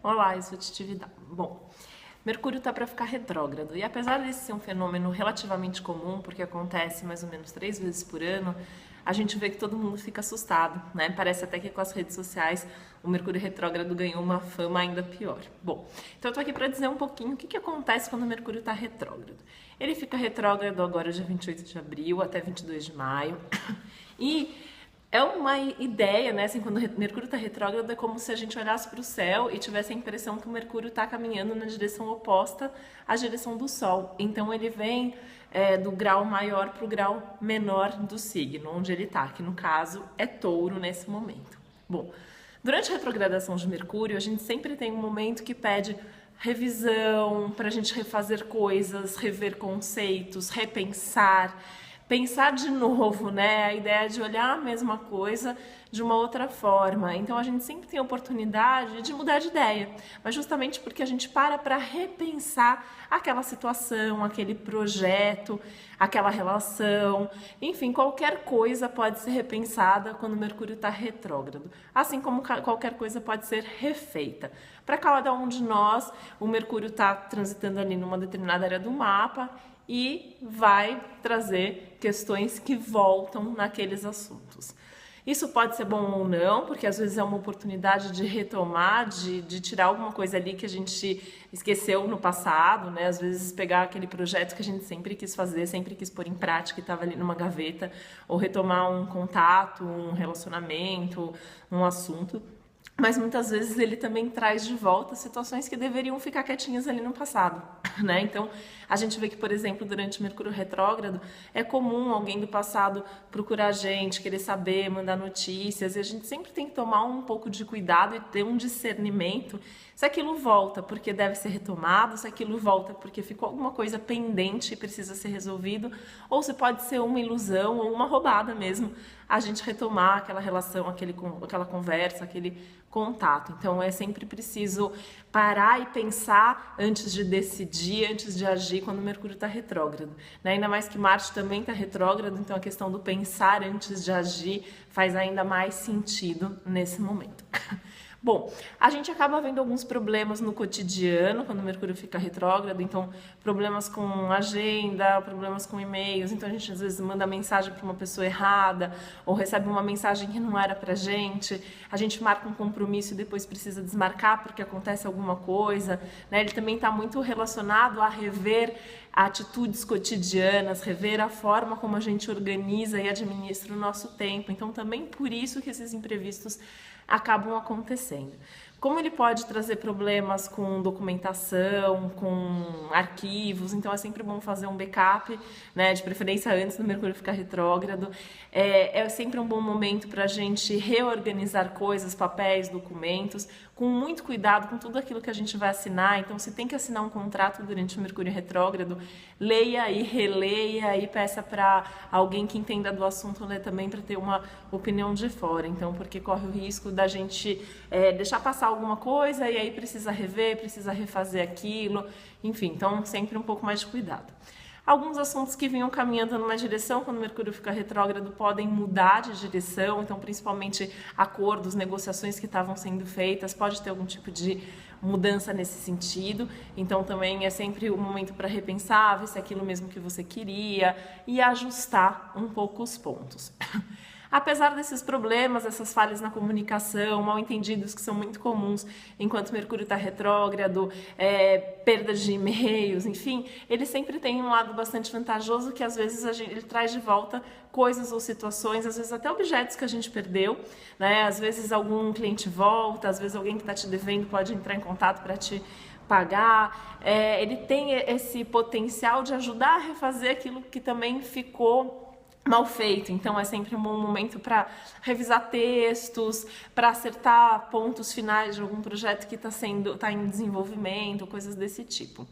Olá, eu sou a Titi Vidal. Bom, Mercúrio está para ficar retrógrado e apesar desse ser um fenômeno relativamente comum, porque acontece mais ou menos 3 vezes por ano, a gente vê que todo mundo fica assustado, né? Parece até que com as redes sociais o Mercúrio retrógrado ganhou uma fama ainda pior. Bom, então eu tô aqui para dizer um pouquinho o que acontece quando o Mercúrio está retrógrado. Ele fica retrógrado agora dia 28 de abril até 22 de maio e é uma ideia, né? Assim, quando o Mercúrio está retrógrado, é como se a gente olhasse para o céu e tivesse a impressão que o Mercúrio está caminhando na direção oposta à direção do Sol. Então, ele vem do grau maior para o grau menor do signo, onde ele está, que no caso é Touro nesse momento. Bom, durante a retrogradação de Mercúrio, a gente sempre tem um momento que pede revisão, para a gente refazer coisas, rever conceitos, repensar. Pensar de novo, né? A ideia de olhar a mesma coisa de uma outra forma. Então a gente sempre tem a oportunidade de mudar de ideia, mas justamente porque a gente para repensar aquela situação, aquele projeto, aquela relação, enfim, qualquer coisa pode ser repensada quando o Mercúrio está retrógrado, assim como qualquer coisa pode ser refeita. Para cada um de nós, o Mercúrio está transitando ali numa determinada área do mapa e vai trazer questões que voltam naqueles assuntos. Isso pode ser bom ou não, porque às vezes é uma oportunidade de retomar, de tirar alguma coisa ali que a gente esqueceu no passado, né? Às vezes pegar aquele projeto que a gente sempre quis fazer, sempre quis pôr em prática e estava ali numa gaveta, ou retomar um contato, um relacionamento, um assunto. Mas muitas vezes ele também traz de volta situações que deveriam ficar quietinhas ali no passado, né? Então, a gente vê que, por exemplo, durante o Mercúrio retrógrado, é comum alguém do passado procurar a gente, querer saber, mandar notícias, e a gente sempre tem que tomar um pouco de cuidado e ter um discernimento se aquilo volta porque deve ser retomado, se aquilo volta porque ficou alguma coisa pendente e precisa ser resolvido, ou se pode ser uma ilusão ou uma roubada mesmo, a gente retomar aquela relação, aquela conversa, aquele contato. Então é sempre preciso parar e pensar antes de decidir, antes de agir quando o Mercúrio está retrógrado, né? Ainda mais que Marte também está retrógrado, então a questão do pensar antes de agir faz ainda mais sentido nesse momento. Bom, a gente acaba vendo alguns problemas no cotidiano quando o Mercúrio fica retrógrado, então problemas com agenda, problemas com e-mails, então a gente às vezes manda mensagem para uma pessoa errada ou recebe uma mensagem que não era pra gente, a gente marca um compromisso e depois precisa desmarcar porque acontece alguma coisa, né? Ele também está muito relacionado a rever atitudes cotidianas, rever a forma como a gente organiza e administra o nosso tempo, então também por isso que esses imprevistos acabam acontecendo. Como ele pode trazer problemas com documentação, com arquivos, então é sempre bom fazer um backup, né, de preferência antes do Mercúrio ficar retrógrado. É sempre um bom momento para a gente reorganizar coisas, papéis, documentos, com muito cuidado com tudo aquilo que a gente vai assinar. Então, se tem que assinar um contrato durante o Mercúrio retrógrado, leia e releia e peça para alguém que entenda do assunto ler também para ter uma opinião de fora. Então, porque corre o risco da gente deixar passar alguma coisa e aí precisa rever, precisa refazer aquilo, enfim, então sempre um pouco mais de cuidado. Alguns assuntos que vinham caminhando numa direção, quando o Mercúrio fica retrógrado, podem mudar de direção, então principalmente acordos, negociações que estavam sendo feitas, pode ter algum tipo de mudança nesse sentido, então também é sempre o momento para repensar, ver se é aquilo mesmo que você queria e ajustar um pouco os pontos. Apesar desses problemas, essas falhas na comunicação, mal-entendidos que são muito comuns enquanto Mercúrio está retrógrado, perda de e-mails, enfim, ele sempre tem um lado bastante vantajoso que às vezes ele traz de volta coisas ou situações, às vezes até objetos que a gente perdeu, né? Às vezes algum cliente volta, às vezes alguém que está te devendo pode entrar em contato para te pagar. Ele tem esse potencial de ajudar a refazer aquilo que também ficou mal feito, então é sempre um bom momento para revisar textos, para acertar pontos finais de algum projeto que está em desenvolvimento, coisas desse tipo.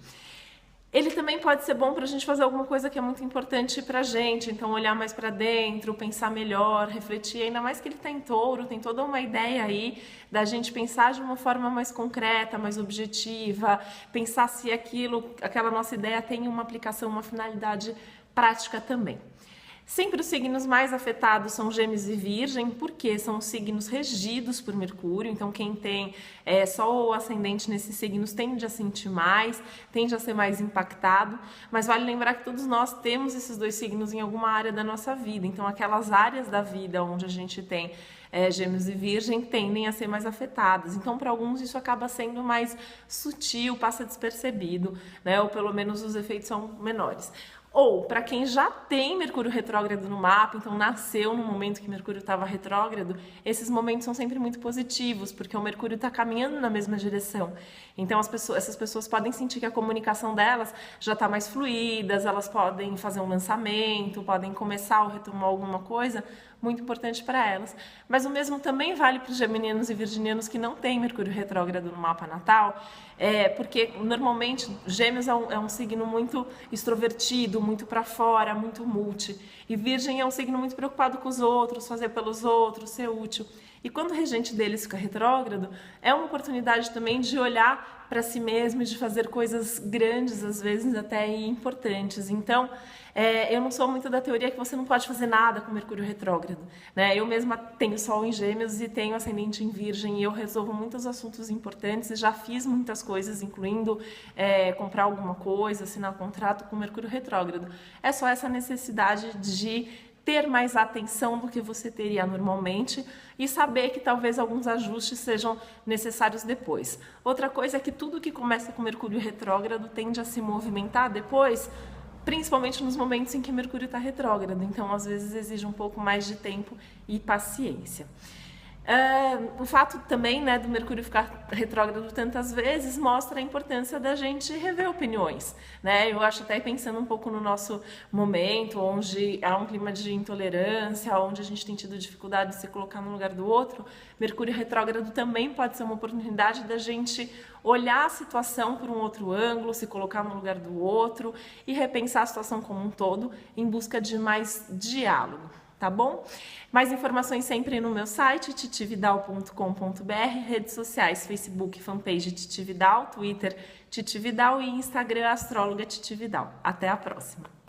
Ele também pode ser bom para a gente fazer alguma coisa que é muito importante para a gente, então olhar mais para dentro, pensar melhor, refletir, ainda mais que ele está em Touro, tem toda uma ideia aí da gente pensar de uma forma mais concreta, mais objetiva, pensar se aquela nossa ideia tem uma aplicação, uma finalidade prática também. Sempre os signos mais afetados são Gêmeos e Virgem, porque são signos regidos por Mercúrio, então quem tem Sol ou ascendente nesses signos tende a sentir mais, tende a ser mais impactado, mas vale lembrar que todos nós temos esses dois signos em alguma área da nossa vida, então aquelas áreas da vida onde a gente tem Gêmeos e Virgem tendem a ser mais afetadas, então para alguns isso acaba sendo mais sutil, passa despercebido, né? Ou pelo menos os efeitos são menores. Ou, para quem já tem Mercúrio retrógrado no mapa, então nasceu no momento que Mercúrio estava retrógrado, esses momentos são sempre muito positivos, porque o Mercúrio está caminhando na mesma direção. Então, essas pessoas podem sentir que a comunicação delas já está mais fluida, elas podem fazer um lançamento, podem começar ou retomar alguma coisa muito importante para elas. Mas o mesmo também vale para os geminianos e virginianos que não têm Mercúrio retrógrado no mapa natal, porque normalmente Gêmeos é um signo muito extrovertido, muito para fora, muito multi. E Virgem é um signo muito preocupado com os outros, fazer pelos outros, ser útil. E quando o regente deles fica retrógrado, é uma oportunidade também de olhar para si mesmo e de fazer coisas grandes, às vezes até importantes. Então, eu não sou muito da teoria que você não pode fazer nada com Mercúrio retrógrado, né? Eu mesma tenho Sol em Gêmeos e tenho ascendente em Virgem e eu resolvo muitos assuntos importantes e já fiz muitas coisas, incluindo comprar alguma coisa, assinar um contrato com Mercúrio retrógrado. É só essa necessidade de ter mais atenção do que você teria normalmente e saber que talvez alguns ajustes sejam necessários depois. Outra coisa é que tudo que começa com Mercúrio retrógrado tende a se movimentar depois, principalmente nos momentos em que Mercúrio está retrógrado. Então, às vezes, exige um pouco mais de tempo e paciência. O fato também, né, do Mercúrio ficar retrógrado tantas vezes mostra a importância da gente rever opiniões, né? Eu acho, até pensando um pouco no nosso momento, onde há um clima de intolerância, onde a gente tem tido dificuldade de se colocar no lugar do outro, Mercúrio retrógrado também pode ser uma oportunidade da gente olhar a situação por um outro ângulo, se colocar no lugar do outro e repensar a situação como um todo em busca de mais diálogo. Tá bom? Mais informações sempre no meu site, titividal.com.br, redes sociais, Facebook, fanpage Titividal, Twitter Titividal e Instagram Astróloga Titividal. Até a próxima!